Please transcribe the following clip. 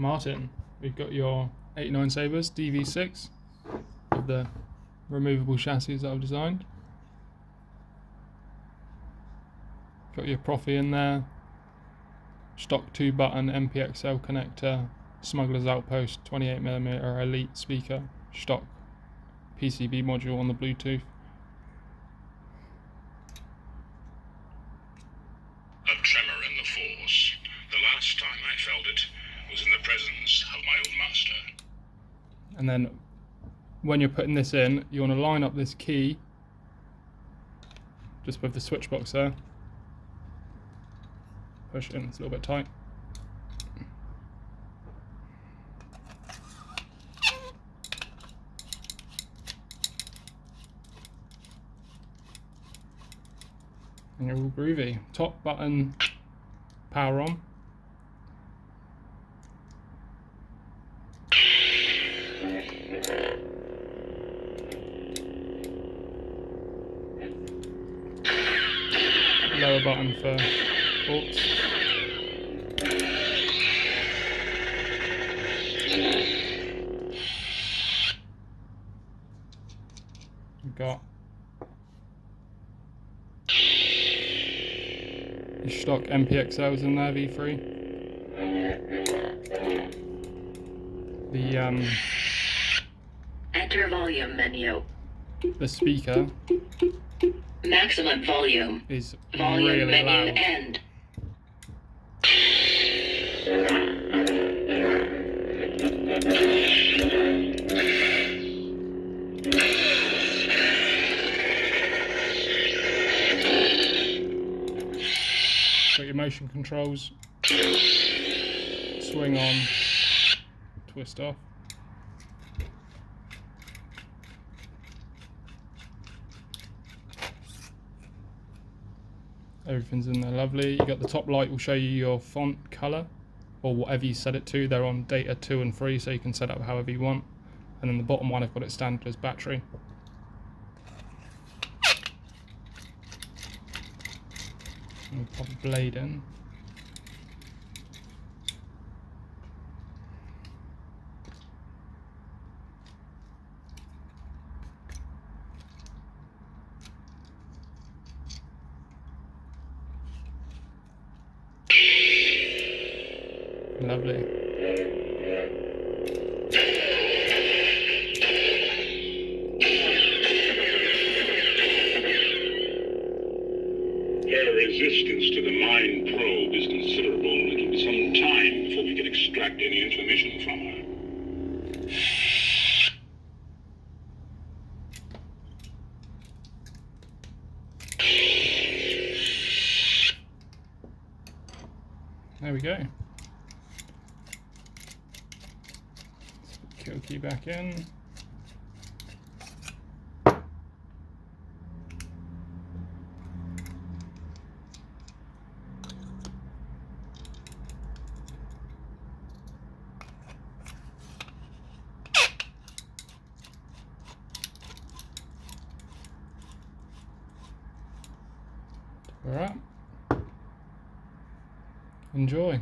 Martin, we've got your 89 Sabers DV6 with the removable chassis that I've designed. Got your Proffie in there, Shtok 2-button NPXL connector, Smuggler's Outpost 28mm Elite speaker, Shtok PCB module on the Bluetooth. A tremor in the force. The last time I felt it was in the presence of my old master. And then when you're putting this in, you want to line up this key just with the switch box there. Push it in, it's a little bit tight. And you're all groovy. Top button, power on. Lower button for ports. We've got your Shtok NPXLs in there, V3. The enter volume menu. The speaker Maximum volume. Is volume really menu loud. End. Got your motion controls. Swing on, twist off. Everything's in there lovely. You got the top light will show you your font color or whatever you set it to. They're on data 2 and 3, so you can set up however you want. And then the bottom one I've got it standard as battery. We'll pop a blade in. Lovely. Her resistance to the mind probe is considerable. It'll be some time before we can extract any information from her. There we go. Kill key back in. All right. Enjoy.